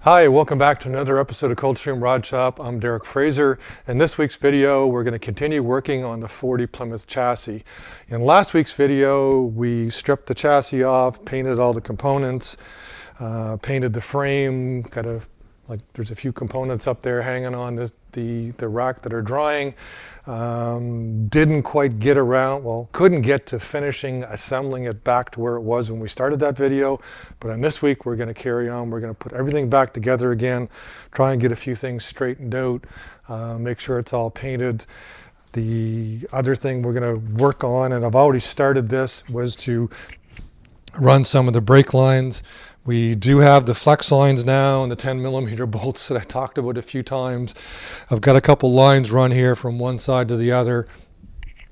Hi, welcome back to another episode of Coldstream Rod Shop. I'm Derek Fraser. In this week's video, we're going to continue working on the 40 Plymouth chassis. In last week's video, we stripped the chassis off, painted all the components, painted the frame, kind of like there's a few components up there hanging on the rack that are drying. Didn't quite get around, well, couldn't get to finishing assembling it back to where it was when we started that video. But on this week, we're going to carry on. We're going to put everything back together again, try and get a few things straightened out, make sure it's all painted. The other thing we're going to work on, and I've already started this, was to run some of the brake lines. We do have the flex lines now and the 10mm bolts that I talked about a few times. I've got a couple lines run here from one side to the other.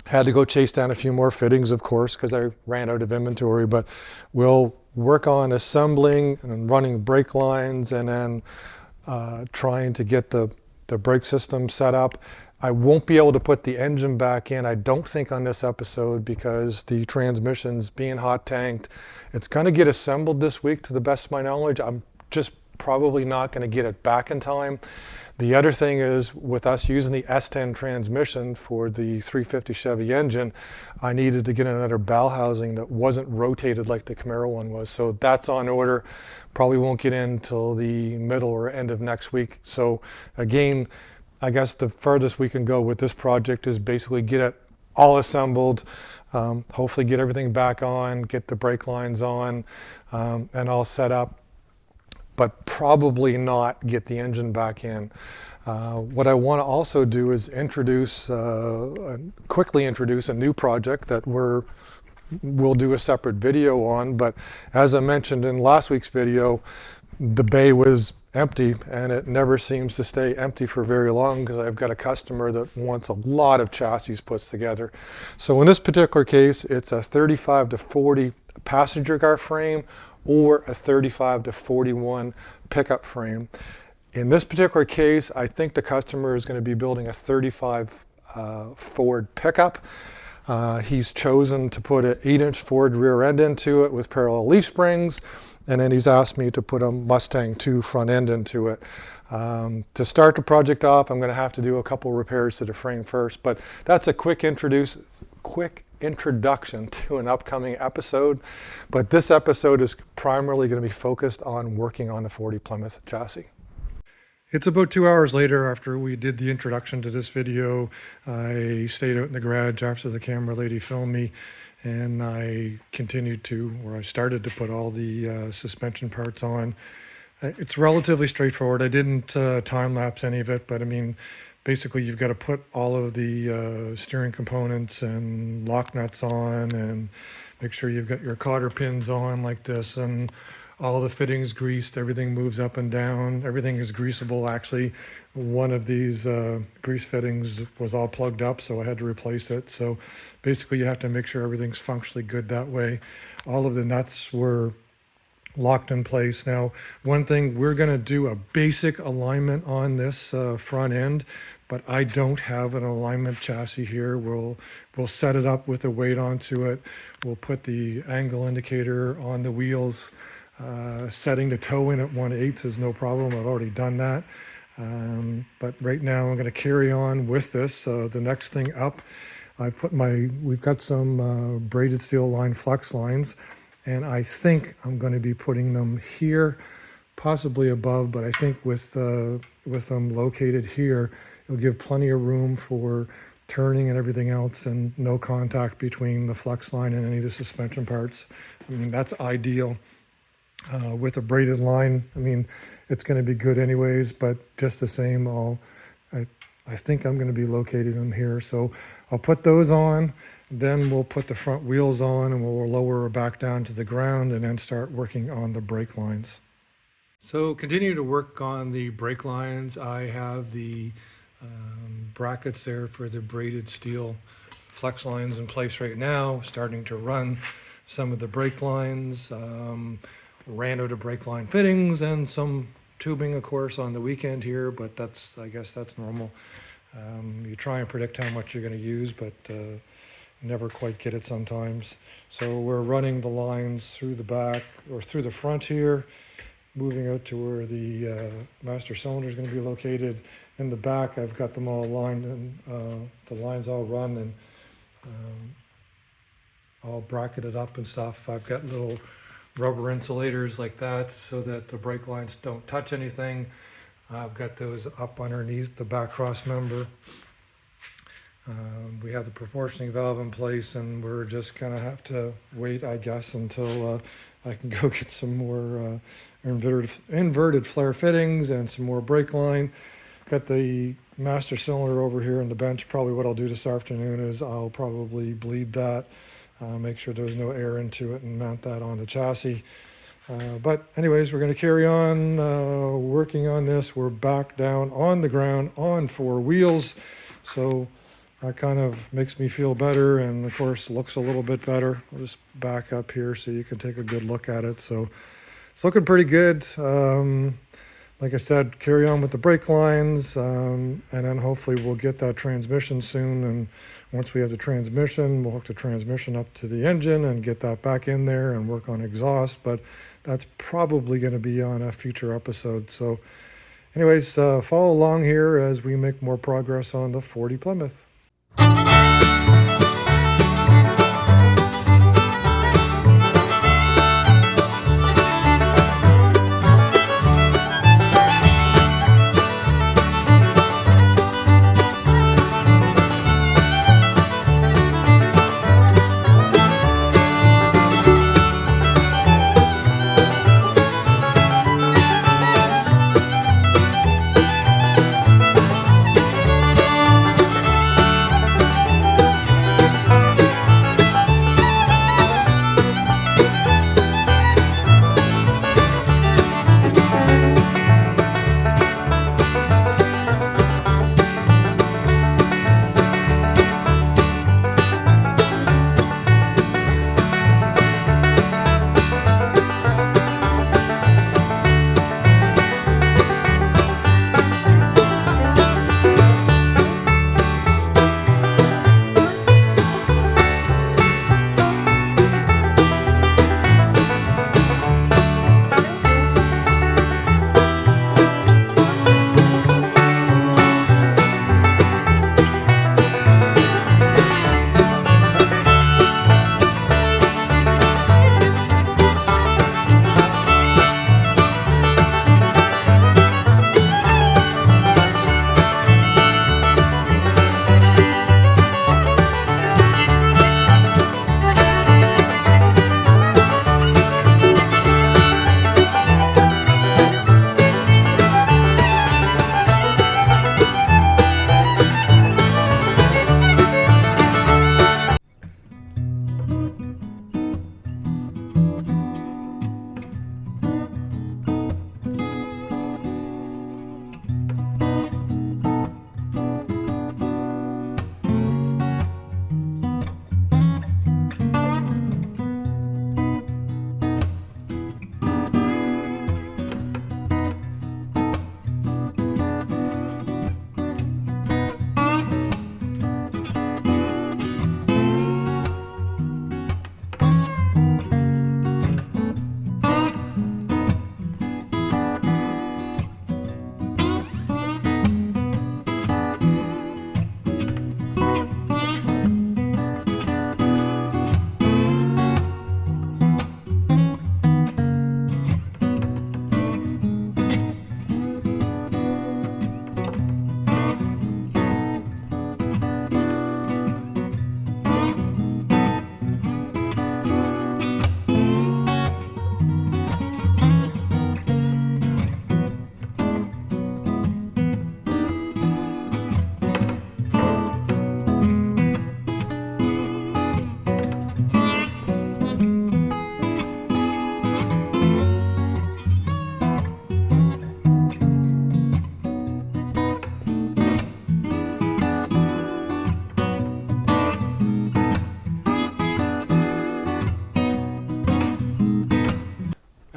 Had to go chase down a few more fittings, of course, because I ran out of inventory, but we'll work on assembling and running brake lines and then trying to get the brake system set up. I won't be able to put the engine back in, I don't think, on this episode because the transmission's being hot tanked. It's going to get assembled this week to the best of my knowledge. I'm just probably not going to get it back in time. The other thing is, with us using the S10 transmission for the 350 Chevy engine, I needed to get another bell housing that wasn't rotated like the Camaro one was. So that's on order. Probably won't get in till the middle or end of next week. So again, I guess the furthest we can go with this project is basically get it all assembled, hopefully get everything back on, get the brake lines on, and all set up, but probably not get the engine back in. What I want to also do is quickly introduce a new project that we'll do a separate video on. But as I mentioned in last week's video, the bay was empty, and it never seems to stay empty for very long because I've got a customer that wants a lot of chassis put together. So in this particular case, it's a 35 to 40 passenger car frame or a 35 to 41 pickup frame. In this particular case, I think the customer is going to be building a 35 Ford pickup. He's chosen to put an 8-inch Ford rear end into it with parallel leaf springs. And then he's asked me to put a Mustang 2 front end into it. To start the project off, I'm going to have to do a couple repairs to the frame first, but that's a quick introduction to an upcoming episode. But this episode is primarily going to be focused on working on the 40 Plymouth chassis. It's about 2 hours later after we did the introduction to this video. I stayed out in the garage after the camera lady filmed me, and I started to put all the suspension parts on. It's relatively straightforward. I didn't time lapse any of it, but I mean, basically you've got to put all of the steering components and lock nuts on, and make sure you've got your cotter pins on like this, and all the fittings greased, everything moves up and down, everything is greasable. Actually, one of these grease fittings was all plugged up, so I had to replace it. So basically you have to make sure everything's functionally good that way. All of the nuts were locked in place. Now, one thing, we're going to do a basic alignment on this front end, but I don't have an alignment chassis here. We'll set it up with a weight onto it. We'll put the angle indicator on the wheels. Setting the toe in at 1/8 is no problem. I've already done that. But right now I'm going to carry on with this. The next thing up, we've got some braided steel line flex lines, and I think I'm going to be putting them here, possibly above, but I think with them located here, it'll give plenty of room for turning and everything else, and no contact between the flex line and any of the suspension parts. I mean, that's ideal. With a braided line, I mean, it's going to be good anyways, but just the same, I think I'm going to be locating them here. So I'll put those on, then we'll put the front wheels on, and we'll lower her back down to the ground and then start working on the brake lines. So continue to work on the brake lines. I have the brackets there for the braided steel flex lines in place right now, starting to run some of the brake lines. Ran out of brake line fittings and some tubing, of course, on the weekend here, but I guess that's normal. You try and predict how much you're going to use, but never quite get it sometimes. So we're running the lines through the back or through the front here, moving out to where the master cylinder is going to be located. In the back, I've got them all aligned and the lines all run and all bracketed up and stuff. I've got little rubber insulators like that so that the brake lines don't touch anything. I've got those up underneath the back cross member. We have the proportioning valve in place, and we're just gonna have to wait, I guess, until I can go get some more inverted flare fittings and some more brake line. Got the master cylinder over here on the bench. Probably what I'll do this afternoon is I'll probably bleed that, make sure there's no air into it, and mount that on the chassis. But anyways, we're going to carry on working on this. We're back down on the ground on 4 wheels, so that kind of makes me feel better, and of course looks a little bit better. I'll just back up here so you can take a good look at it. So it's looking pretty good. Like I said, carry on with the brake lines, and then hopefully we'll get that transmission soon. And once we have the transmission, we'll hook the transmission up to the engine and get that back in there and work on exhaust. But that's probably going to be on a future episode. So anyways, follow along here as we make more progress on the 40 Plymouth.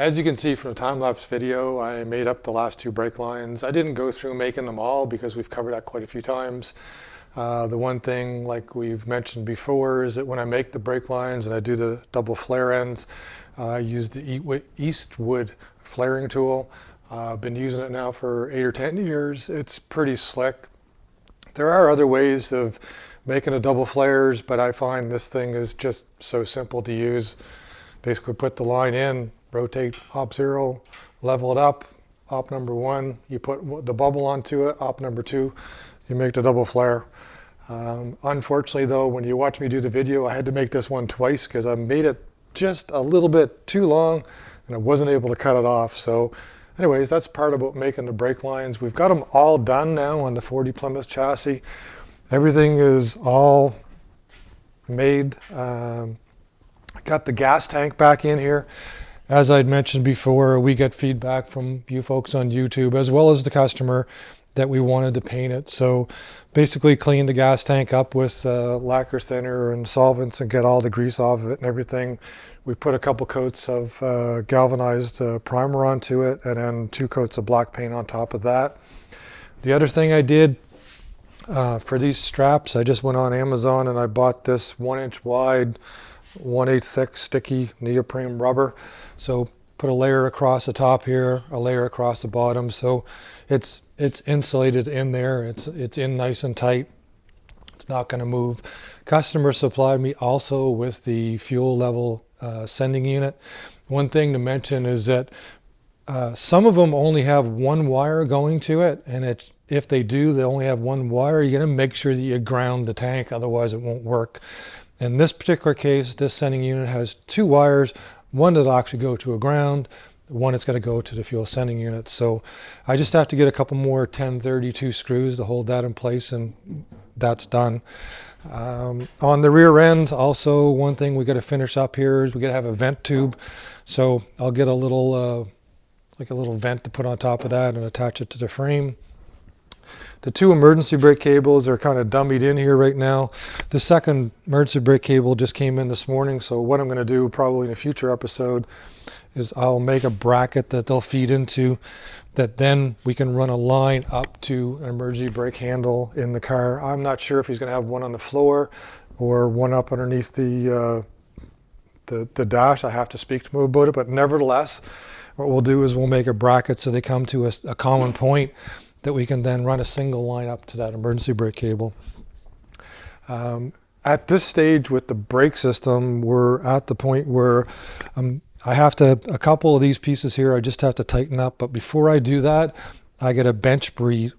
As you can see from the time-lapse video, I made up the last 2 brake lines. I didn't go through making them all because we've covered that quite a few times. The one thing, like we've mentioned before, is that when I make the brake lines and I do the double flare ends, I use the Eastwood flaring tool. I've been using it now for 8 or 10 years. It's pretty slick. There are other ways of making a double flares, but I find this thing is just so simple to use. Basically put the line in, rotate op 0, level it up, op number 1, you put the bubble onto it, op number 2, you make the double flare. Unfortunately though, when you watch me do the video, I had to make this one twice because I made it just a little bit too long and I wasn't able to cut it off. So anyways, that's part about making the brake lines. We've got them all done now on the 40 Plymouth chassis. Everything is all made. I got the gas tank back in here. As I'd mentioned before, we get feedback from you folks on YouTube as well as the customer that we wanted to paint it. So basically clean the gas tank up with lacquer thinner and solvents and get all the grease off of it and everything. We put a couple coats of galvanized primer onto it and then 2 coats of black paint on top of that. The other thing I did for these straps, I just went on Amazon and I bought this 1-inch wide, 1/8 thick sticky neoprene rubber. So put a layer across the top here, a layer across the bottom. So it's insulated in there. It's in nice and tight. It's not going to move. Customer supplied me also with the fuel level sending unit. One thing to mention is that some of them only have 1 wire going to it, and if they do, they only have 1 wire. You're going to make sure that you ground the tank, otherwise it won't work. In this particular case, this sending unit has 2 wires, one that'll actually go to a ground, one that's going to go to the fuel sending unit. So I just have to get a couple more 1032 screws to hold that in place, and that's done. On the rear end, also one thing we got to finish up here is we got to have a vent tube. So I'll get a little like a little vent to put on top of that and attach it to the frame. The 2 emergency brake cables are kind of dummied in here right now. The second emergency brake cable just came in this morning, so what I'm going to do probably in a future episode is I'll make a bracket that they'll feed into, that then we can run a line up to an emergency brake handle in the car. I'm not sure if he's going to have one on the floor or one up underneath the dash. I have to speak to him about it, but nevertheless, what we'll do is we'll make a bracket so they come to a common point that we can then run a single line up to that emergency brake cable. At this stage with the brake system, we're at the point where I have to, a couple of these pieces here, I just have to tighten up. But before I do that, I get a bench bleed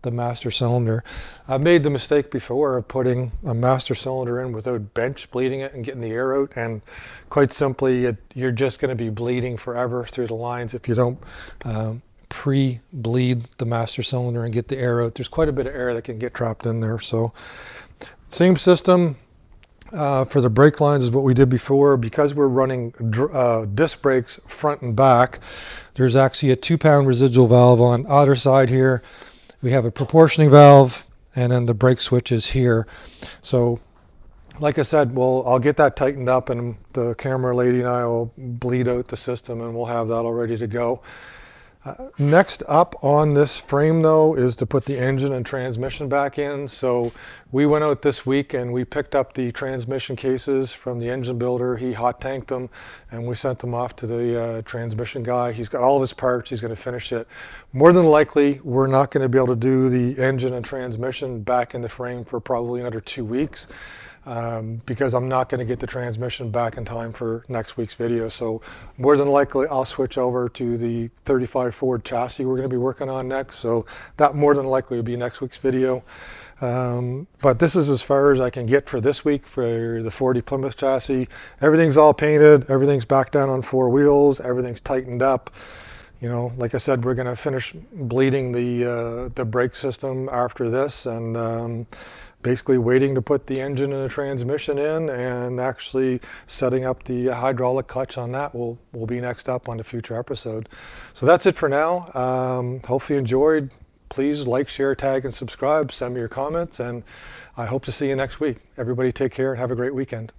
the master cylinder. I've made the mistake before of putting a master cylinder in without bench bleeding it and getting the air out. And quite simply, you're just going to be bleeding forever through the lines if you don't pre-bleed the master cylinder and get the air out. There's quite a bit of air that can get trapped in there. So same system for the brake lines as what we did before. Because we're running disc brakes front and back, there's actually a 2-pound residual valve on either side here. We have a proportioning valve and then the brake switch is here. So like I said, I'll get that tightened up and the camera lady and I will bleed out the system and we'll have that all ready to go. Next up on this frame though is to put the engine and transmission back in. So we went out this week and we picked up the transmission cases from the engine builder. He hot tanked them and we sent them off to the transmission guy. He's got all of his parts, he's going to finish it. More than likely we're not going to be able to do the engine and transmission back in the frame for probably another 2 weeks. Because I'm not going to get the transmission back in time for next week's video. So more than likely I'll switch over to the 35 Ford chassis we're going to be working on next. So that more than likely will be next week's video. But this is as far as I can get for this week for the 40 Plymouth chassis. Everything's all painted, everything's back down on 4 wheels, everything's tightened up. You know, like I said, we're going to finish bleeding the brake system after this, and basically waiting to put the engine and the transmission in, and actually setting up the hydraulic clutch on that will be next up on the future episode. So that's it for now. Hopefully you enjoyed. Please like, share, tag, and subscribe. Send me your comments, and I hope to see you next week. Everybody take care and have a great weekend.